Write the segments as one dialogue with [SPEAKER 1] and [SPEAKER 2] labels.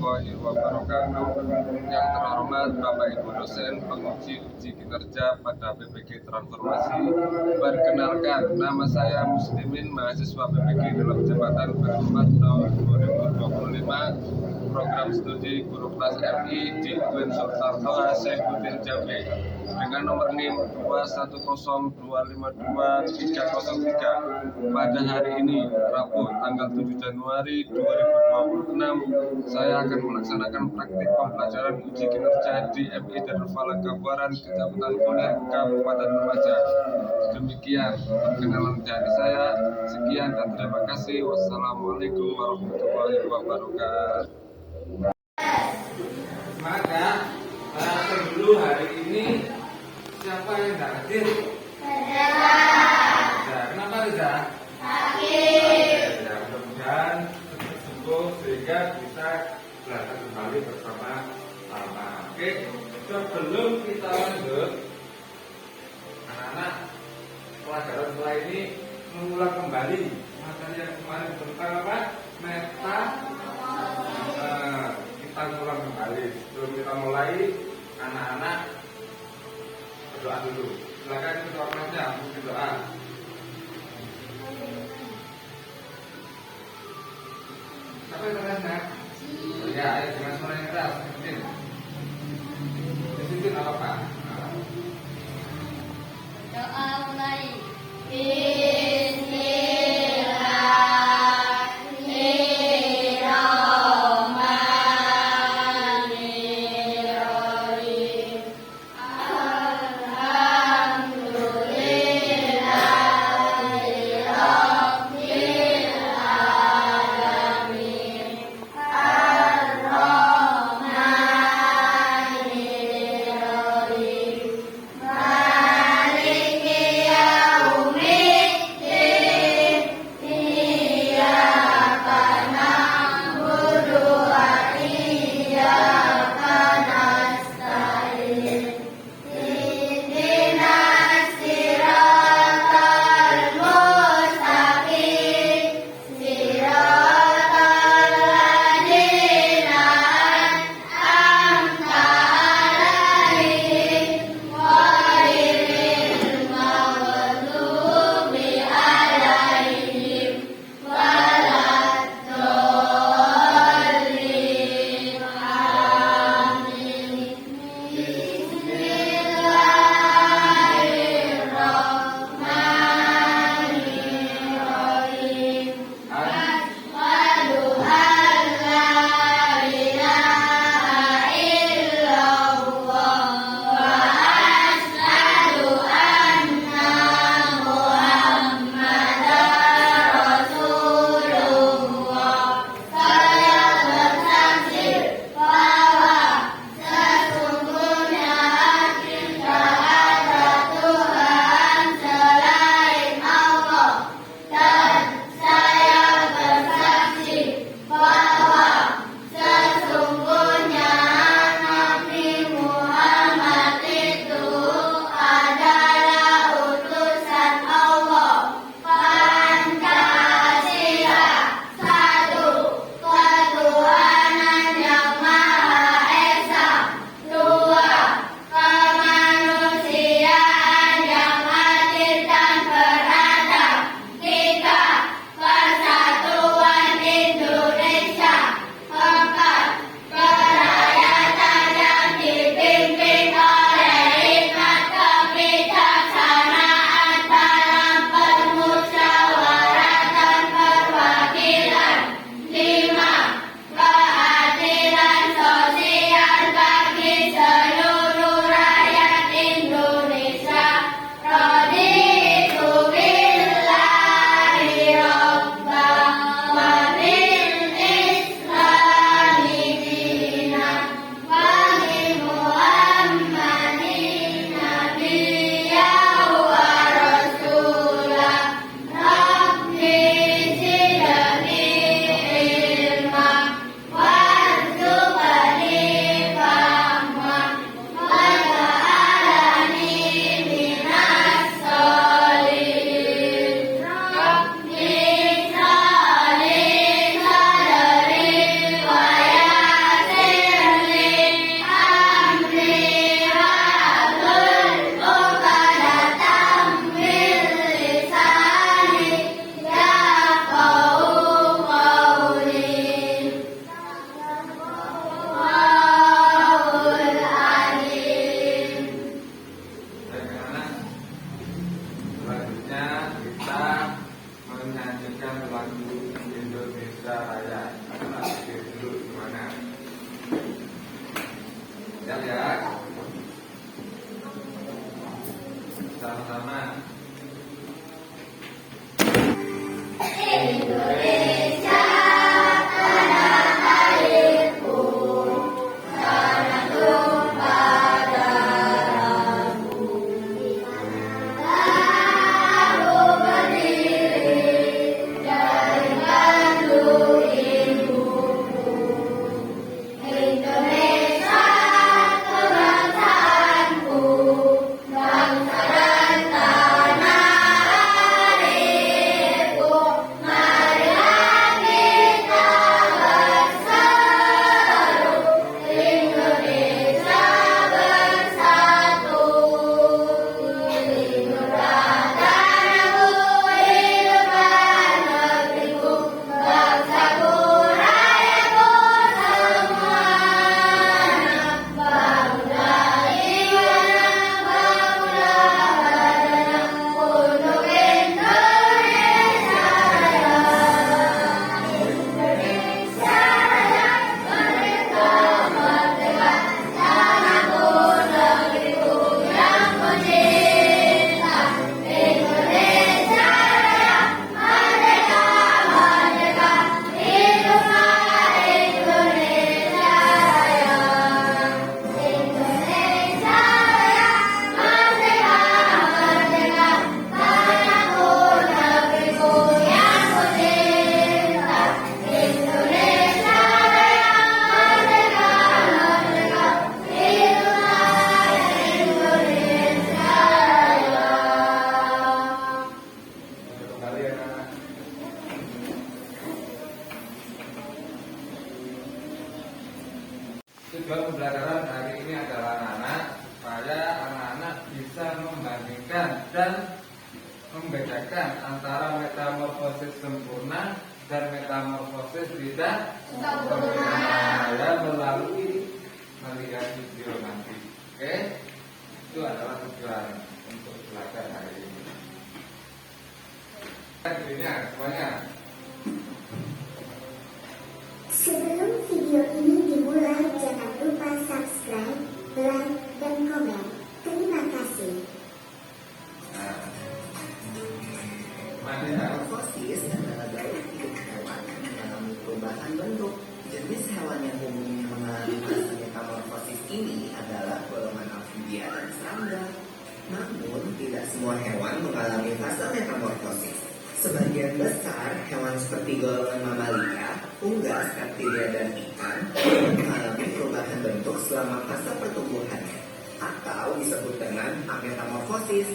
[SPEAKER 1] warahmatullahi wabarakatuh. Yang terhormat Bapak Ibu dosen penguji uji kinerja pada PPG Transformasi. Perkenalkan, nama saya Muslimin, mahasiswa PPG dalam jabatan berkhidmat tahun 2025, program studi guru kelas MI di UIN Sultan Toha Saifuddin Jambi dengan nomor NIM 210525303. Pada hari ini, Rabu, tanggal 7 Januari 2026, saya akan melaksanakan praktik pembelajaran uji kinerja di MI Darul Falah Kabupaten Kecamatan Kunir, Kabupaten Lumajang. Demikian perkenalan dari saya. Sekian dan terima kasih. Wassalamualaikum warahmatullahi wabarakatuh.
[SPEAKER 2] Maka dulu hari ini siapa yang tidak hadir? Reza. Kenapa Reza? Sakit. Ya, mudah-mudahan sembuh sehingga bisa belajar kembali bersama-sama. Oke, sebelum kita lanjut, anak-anak pelajaran setelah ini mengulang kembali materi yang kemarin tentang apa? Meta. Kita ulang kembali. Sebelum kita mulai, anak-anak berdoa dulu. Silakan ketua kelasnya untuk berdoa. Siapa yang kelasnya? Ya, dengan suara yang keras. Di situ apa Pak?
[SPEAKER 3] Doa mulai.
[SPEAKER 2] Indonesia Raya. Kita pikir dulu gimana. Lihat. Sama-sama. Tujuan pembelajaran hari ini adalah anak-anak supaya anak-anak bisa membandingkan dan membedakan antara metamorfosis sempurna dan metamorfosis tidak sempurna melalui melihat video nanti. Oke, itu adalah tujuan untuk belajar hari ini. Videonya semuanya.
[SPEAKER 3] Sebelum video ini dimulai, jangan lupa subscribe, like, dan komen. Terima kasih.
[SPEAKER 4] Metamorfosis adalah gaya hidup hewan yang mengalami perubahan bentuk. Jenis hewan yang umumnya mengalami masa metamorfosis ini adalah golongan amfibia dan serangga. Namun, tidak semua hewan mengalami fase metamorfosis. Sebagian besar hewan seperti golongan mamalia, unggas, reptilia, dan ikan mengalami perubahan bentuk selama fase pertumbuhannya, atau disebut dengan ametamorfosis.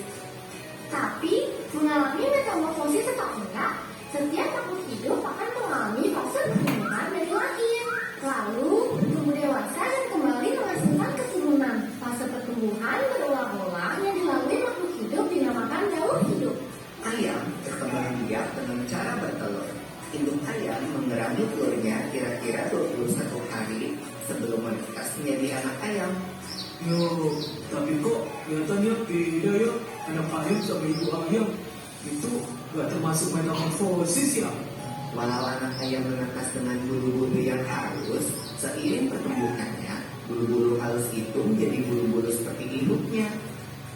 [SPEAKER 3] Tapi, mengalami metamorfosis atau enggak, setiap makhluk hidup akan mengalami fase pertumbuhan dari lahir. Lalu, tumbuh dewasa dan kembali menghasilkan keturunan. Fase pertumbuhan berulang-ulang yang dilalui makhluk hidup dinamakan daur hidup.
[SPEAKER 4] Ayam berkembang biak dengan cara bertelur. Induk ayam mengerami telurnya kira-kira 21 hari sebelum menetas menjadi anak ayam.
[SPEAKER 5] Yo, tapi kok kelihatannya beda ya anak ayam sama ibu ayam. Itu gak termasuk metamorfosis ya?
[SPEAKER 4] Walau anak ayam menetas dengan bulu-bulu yang halus, seiring pertumbuhannya, bulu-bulu halus itu menjadi bulu-bulu seperti induknya.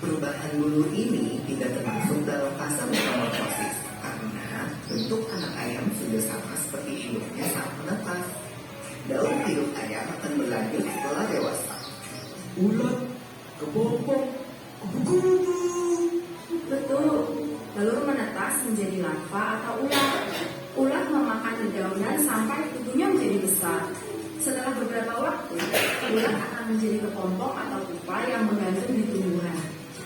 [SPEAKER 4] Perubahan bulu ini tidak termasuk dalam fase metamorfosis karena bentuk anak ayam sudah sama seperti induknya saat menetas. Daur hidup ayam akan berlanjut setelah dewasa.
[SPEAKER 5] Ulat, kepompong, kupu-kupu.
[SPEAKER 6] Betul, telur menetas menjadi larva atau ulat. Ulat memakan dedaunan sampai tubuhnya menjadi besar. Setelah beberapa waktu, ulat akan menjadi kepompong atau pupa yang menggantung di tumbuhan.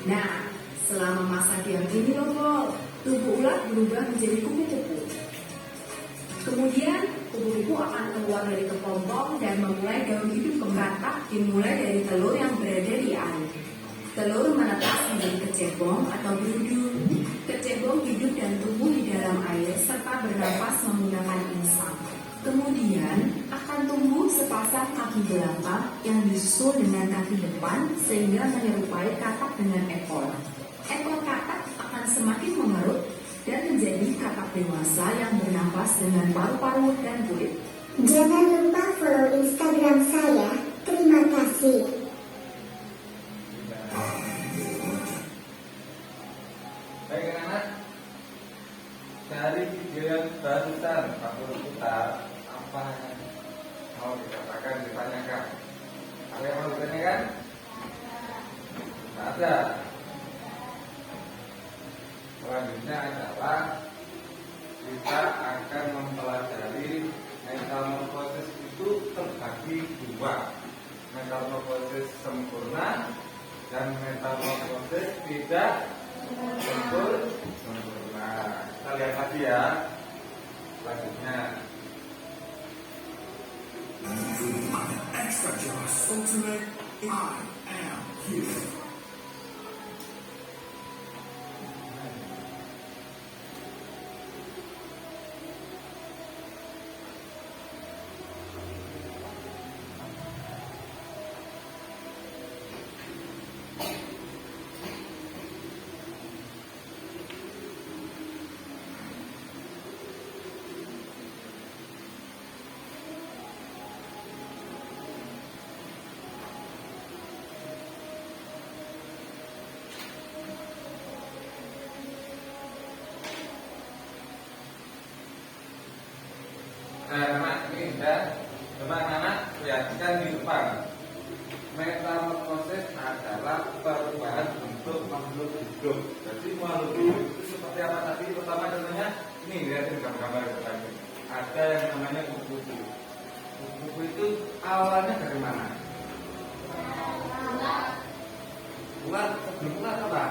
[SPEAKER 6] Nah, selama masa diam ini loh, tubuh ulat berubah menjadi kupu-kupu. Kemudian, kupu-kupu akan keluar dari kepompong dan memulai daur hidup pemberontak dimulai dari telur yang berada di air. Telur menetas menjadi kecebong atau berudu. Kecebong hidup dan tumbuh di dalam air serta bernafas menggunakan insang. Kemudian akan tumbuh sepasang kaki belakang yang disusul dengan kaki depan sehingga menyerupai katak dengan ekor. Ekor katak akan semakin mengerut dan menjadi kakak dewasa yang bernafas dengan paru-paru dan kulit.
[SPEAKER 3] Jangan lupa follow Instagram saya. Terima kasih.
[SPEAKER 2] Baik anak-anak, dari video yang barusan Pak Guru putar, apa yang mau dikatakan, ditanyakan? Ada yang mau ditanyakan? Tidak ada. Selanjutnya adalah kita akan mempelajari metamorfosis itu terbagi dua, metamorfosis sempurna dan metamorfosis tidak sempurna. Kita lihat lagi ya. Selanjutnya
[SPEAKER 5] Extra Joss Ultimate I Am Here.
[SPEAKER 2] anak ini dan coba anak perhatikan di depan. Metamorfosis adalah perubahan bentuk makhluk hidup. Jadi makhluk hidup itu seperti apa tadi? Pertama contohnya ini, lihatin gambar-gambar yang tadi. Ada yang namanya kupu-kupu. Kupu-kupu itu awalnya dari mana? Ular, sebelum ular apa?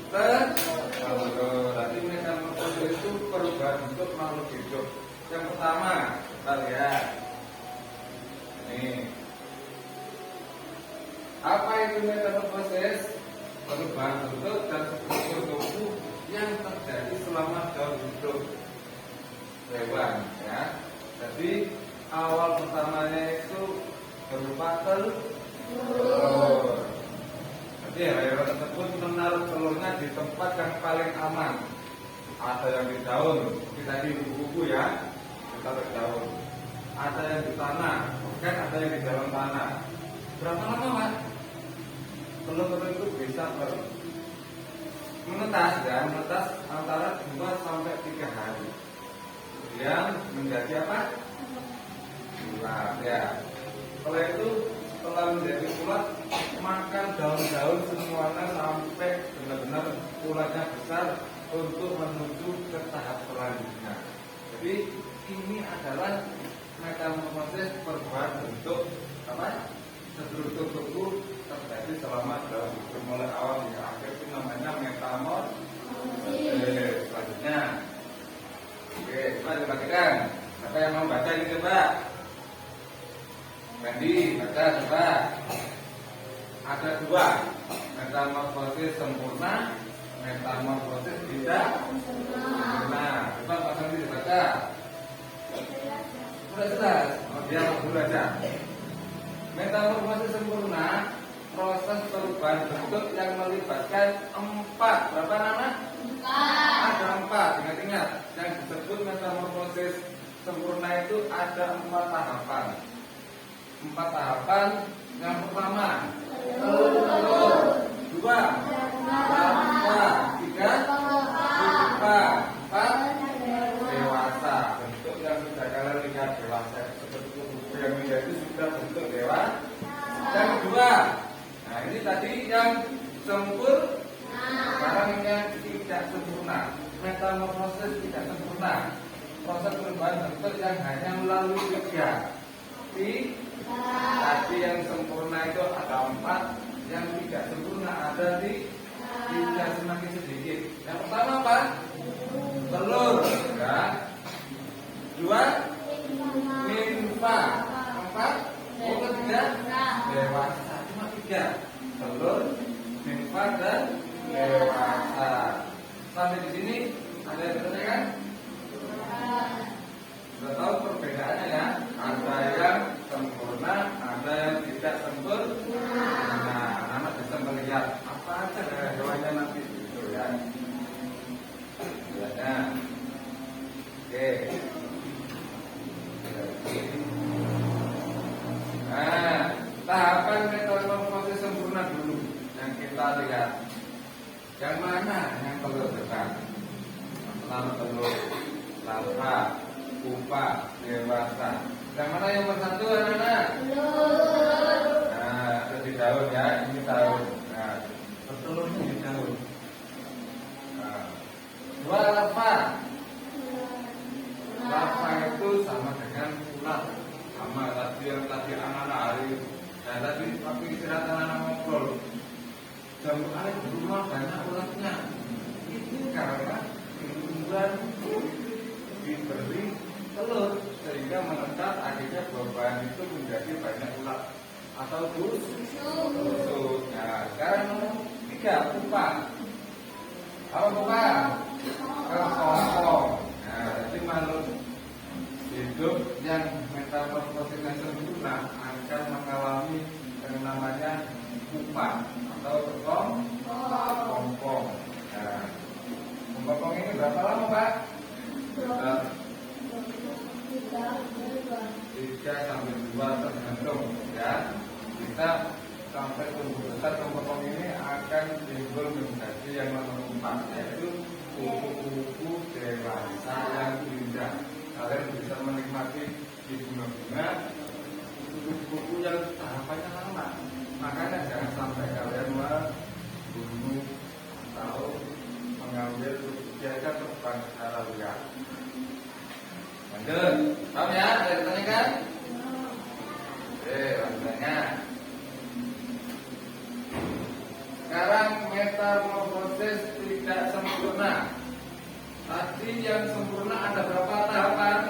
[SPEAKER 2] Telur. Berarti metamorfosis itu perubahan bentuk makhluk hidup. Yang pertama, kita lihat ini. Apa itu metamorfosis? Perubahan bentuk dan struktur tubuh yang terjadi selama dalam hidup hewan, ya. Jadi awal pertamanya itu berupa telur. Jadi hewan tersebut menaruh telurnya di tempat yang paling aman. Ada yang di daun, kita di kuku ya, kita di daun. Ada yang di tanah, kan ada yang di dalam tanah. Berapa lama, Mas? Telur-telur itu bisa menetas, ya, menetas antara 2 sampai 3 hari. Kemudian menjadi apa? Bulat, ya. Setelah itu, setelah menjadi bulat, makan daun-daun semuanya sampai benar-benar ulatnya besar untuk menuju ke tahap selanjutnya. Jadi ini adalah metamorfosis perubahan bentuk apa? Struktur tubuh terjadi selama dalam hidup mulai awal hingga akhir, itu namanya metamorfosis. Selanjutnya, oke, coba dibacakan. Siapa yang mau baca ini coba? Fendi, baca coba. Ada 2, metamorfosis sempurna, metamorfosis tidak sempurna. Coba Pak Fendi dibaca. Sudah jelas. Oh, dia dulu aja. Metamorfosis sempurna, proses perubahan bentuk yang melibatkan 4. Berapa nama? 4. Ada 4. Ingat-ingat, yang disebut metamorfosis sempurna itu ada 4 tahapan. 4 tahapan. Yang pertama, telur. 2, larva. 3, pupa. 4, dewasa. Bentuk yang sudah kalian lihat dewasa seperti kupu yang menjadi sudah bentuk dewasa. Yang kedua, nah ini tadi yang sempurna. Sekarang yang tidak sempurna. Metamorfosis tidak sempurna. Proses perubahan bentuk yang hanya melalui 3. Tadi yang sempurna itu ada 4, yang tidak sempurna ada di 3, semakin sedikit. Yang pertama apa? Telur, ya. 2, nimfa. 4, ketiga, dewasa. Cuma 3, telur, nimfa dan dewasa. Sampai di sini ada yang bertanya? Sudah tahu perbedaannya ya? Ada yang sempurna, ada yang tidak sempurna. Nah, anak bisa melihat apa aja hewannya nanti gitu ya. mana yang telur depan? Pertama telur larva, pupa, dewasa. Yang mana yang bersatu anak-anak? Nah, itu di daun ya, ini daun. Nah, telurnya di daun. Nah, dua larva. Larva itu sama dengan ulat. Sama tadi anak-anak hari. Nah, tadi waktu istirahat anak-anak ngobrol. Jambu air di rumah banyak ulatnya. Itu karena bulan diberi telur sehingga menetas, akhirnya beban itu menjadi banyak ulat atau busuk. Nah, sekarang nomor 3 pupa. Apa pupa? Kepompong. Nah, jadi makhluk hidup yang metamorfosisnya sempurna akan mengalami yang namanya pupa atau kepompong. Nah, kepompong ini berapa lama, Pak? 3 sampai 2 tergantung ya. Kita sampai tumbuh besar kepompong ini akan timbul menjadi yang nomor 4, yaitu kupu-kupu dewasa yang indah. Kalian bisa menikmati di bunga-bunga kupu-kupu yang tahapannya lama. Makanya jangan sampai kalian membunuh atau mengambil biarkan terbang secara liar. Lanjut, paham ya? Ada yang ditanyakan? Oke, lanjutnya. Sekarang metamorfosis tidak sempurna. Tadi yang sempurna ada berapa tahapan?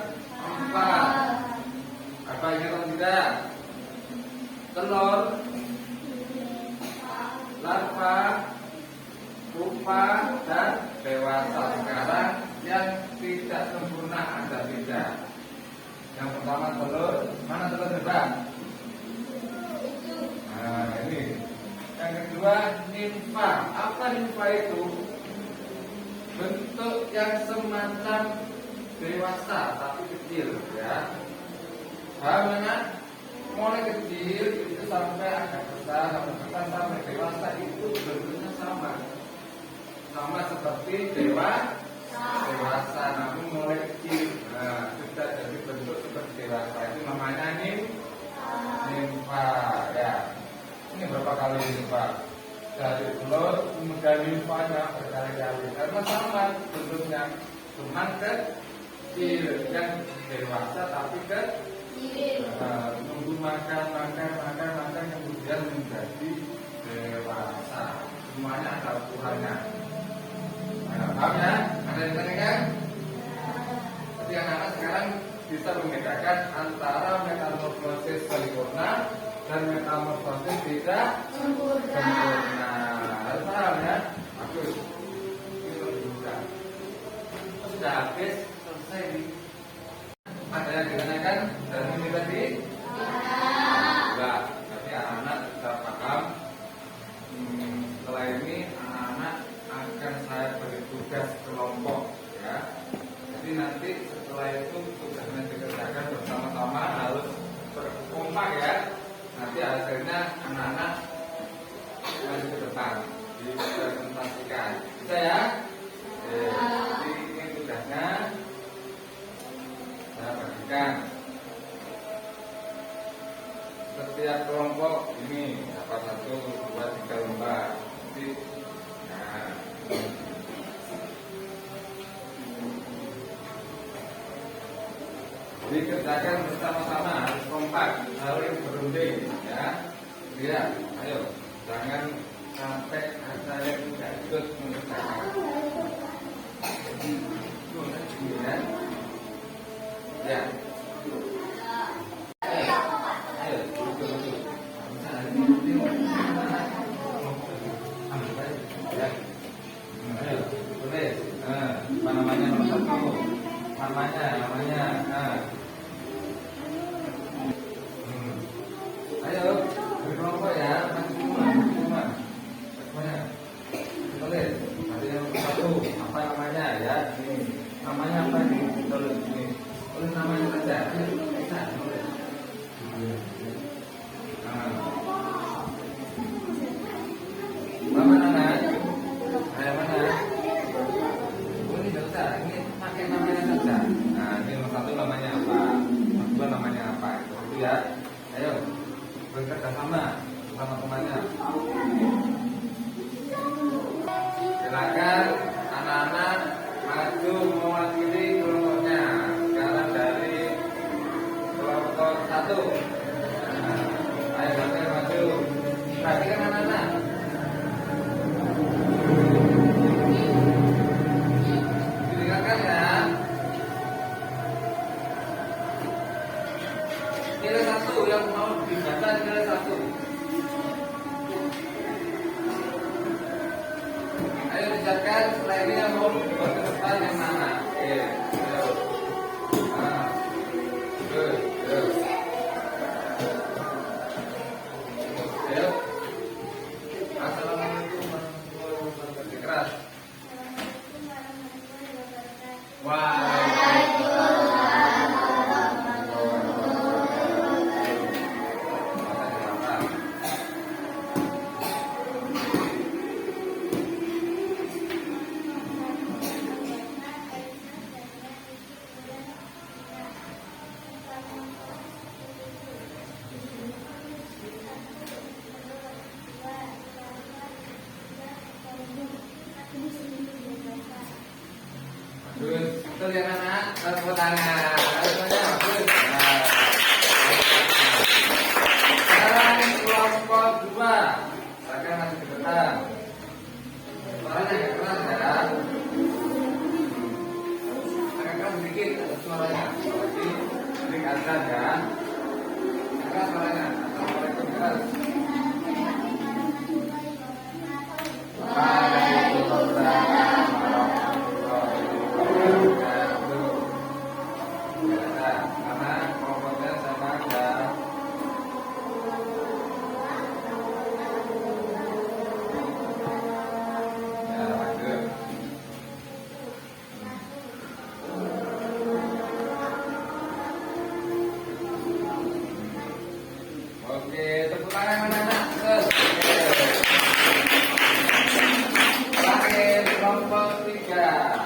[SPEAKER 2] 4. Apa ingat atau tidak? Telur, larva, pupa, dan dewasa. Sekarang yang tidak sempurna ada 3. Yang pertama telur, mana telur depan? Nah, ini. Yang kedua nimfa. Apa nimfa itu? Bentuk yang semacam dewasa tapi kecil ya. Paham kan? Mulai kecil itu sampai agak besar, sampai dewasa itu bentuknya sama seperti dewasa, namun mulai kecil. Nah, sudah jadi bentuk seperti dewasa, itu namanya nimfa ya. Ini berapa kali nimfa? Dari telur kemudian nimfanya berkali-kali karena sama bentuknya, cuma kecil. Yang dewasa tapi tunggu makan kemudian menjadi dewasa. Semuanya ada ukurannya. Nah, paham ya? Ada yang tanyakan? Jadi anak-anak sekarang bisa membedakan antara metamorfosis sempurna dan metamorfosis tidak sempurna. Harus paham ya? Bagus. Ini lebih mudah. Sudah habis, selesai nih. Ada yang ditanyakan dari ini tadi? Enggak. Tapi anak-anak sudah paham. Setelah ini anak-anak akan saya beri tugas kelompok ya. Jadi nanti setelah itu tugasnya dikerjakan bersama-sama, harus berkompak ya. Nanti hasilnya anak-anak maju ke depan dipresentasikan. Bisa ya? Jadi ini tugasnya saya bagikan. Setiap kelompok ini dapat 1, 2, 3 lembar. Jadi, nah, dikerjakan bersama-sama, harus kompak, saling berunding ya. Lihat, ayo, jangan sampai ada yang tidak ikut mengerjakan. Ya. Ayo, duduk. Ya. Ayo, tulis. Apa namanya nomor 1? Namanya. Ayo, berkelompok ya, semua. Semuanya. Tulis. Ada yang nomor 1. Apa namanya ya? Ini. Namanya apa nih? Tulis ini. Tulis namanya saja. Bisa tulis. Mana? Ayo mana? ya. Ayo bekerja sama temannya. Silakan anak-anak maju mewakili kelompoknya. Sekarang dari kelompok 1. Ayo maju. Perhatikan anak-anak. Dengarkan ya. Nilai 1 yang mau dibaca nilai 1. Ayo dicatatkan setelah ini yang mau buat ke depan yang mana? Oke, ayo. Ayo. Assalamualaikum warahmatullahi wabarakatuh. Keras. Terus, yang anak, tepuk tangan. Terus. Nah. Sekarang kelompok 2. Silakan masuk ke depan. Suaranya agak keras ya. Agak keras sedikit suaranya. Seperti di azan ya. Keras suaranya. Assalamualaikum keras. Waalaikumsalam. Karena kelompoknya sama ya. Ya, lanjut. Oke, tepuk tangan anak-anak. Terus. Terakhir kelompok 3.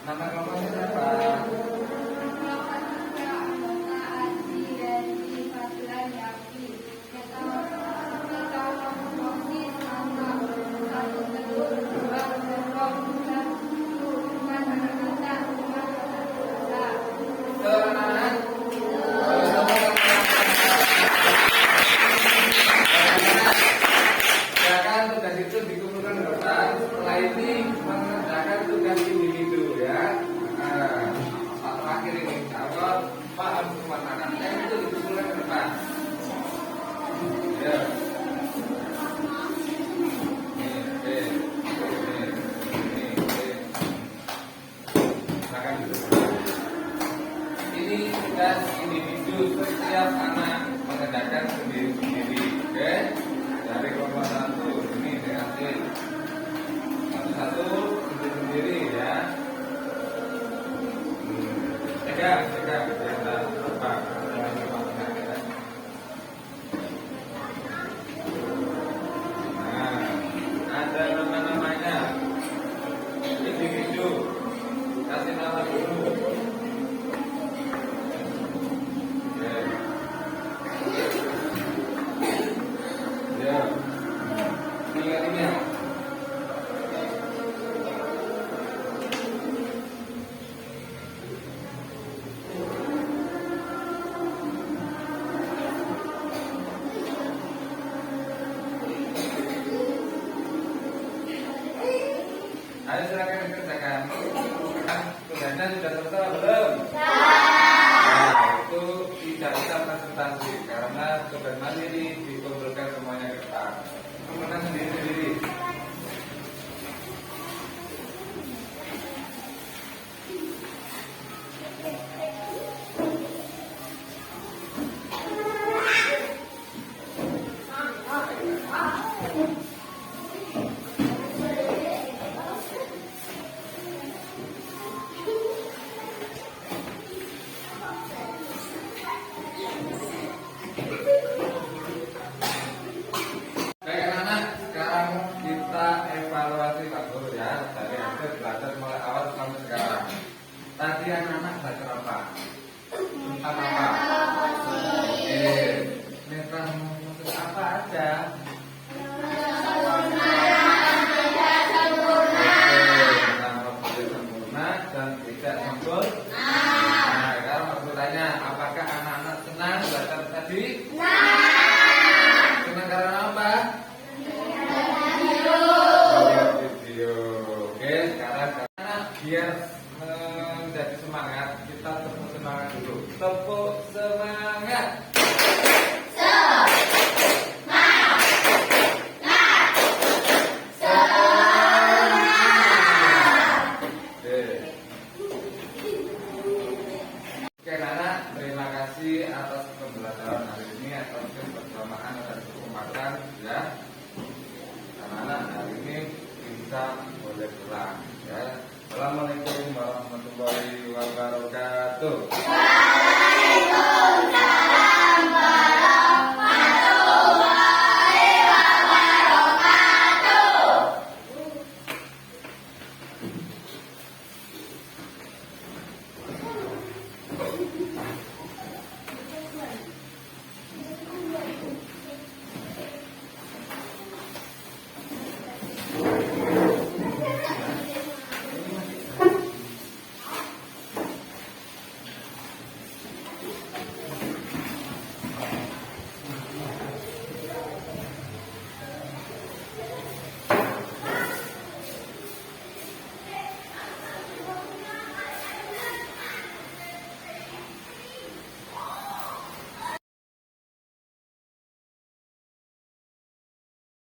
[SPEAKER 2] Nama kelompoknya siapa? Silakan tugas itu dikumpulkan ke depan. Setelah ini mengerjakan tugas individu ya. Terakhir ini kalau paham semua tangannya itu dikumpulkan ke depan. Ya. Ini tugas individu, setiap anak mengerjakan sendiri-sendiri. Oke? Dari kelompok 1 ini diambil satu-satu sendiri-sendiri ya. Pegang biar lupa. Nah, ada nama-namanya. Individu. Kasih nama dulu. Ya. Ingat-ingat. Ayo silakan dikerjakan. Tugasnya sudah selesai belum? Nah, itu tidak bisa presentasi karena tugas mandiri dikumpulkan semuanya ke depan. Kumpulkan sendiri-sendiri. Tadi anak-anak belajar apa? Tentang apa? Oke. Meta memutus apa aja? Sempurna dan tidak sempurna. Nah, sekarang aku tanya, apakah anak-anak senang belajar tadi? Senang karena apa? Video. Oke, sekarang karena biar menjadi semangat, kita tepuk semangat dulu. Tepuk semangat. Oke anak, terima kasih atas pembelajaran hari ini, atas kebersamaan dan kesempatan ya. Anak-anak hari ini bisa boleh pulang ya. Assalamualaikum warahmatullahi wabarakatuh.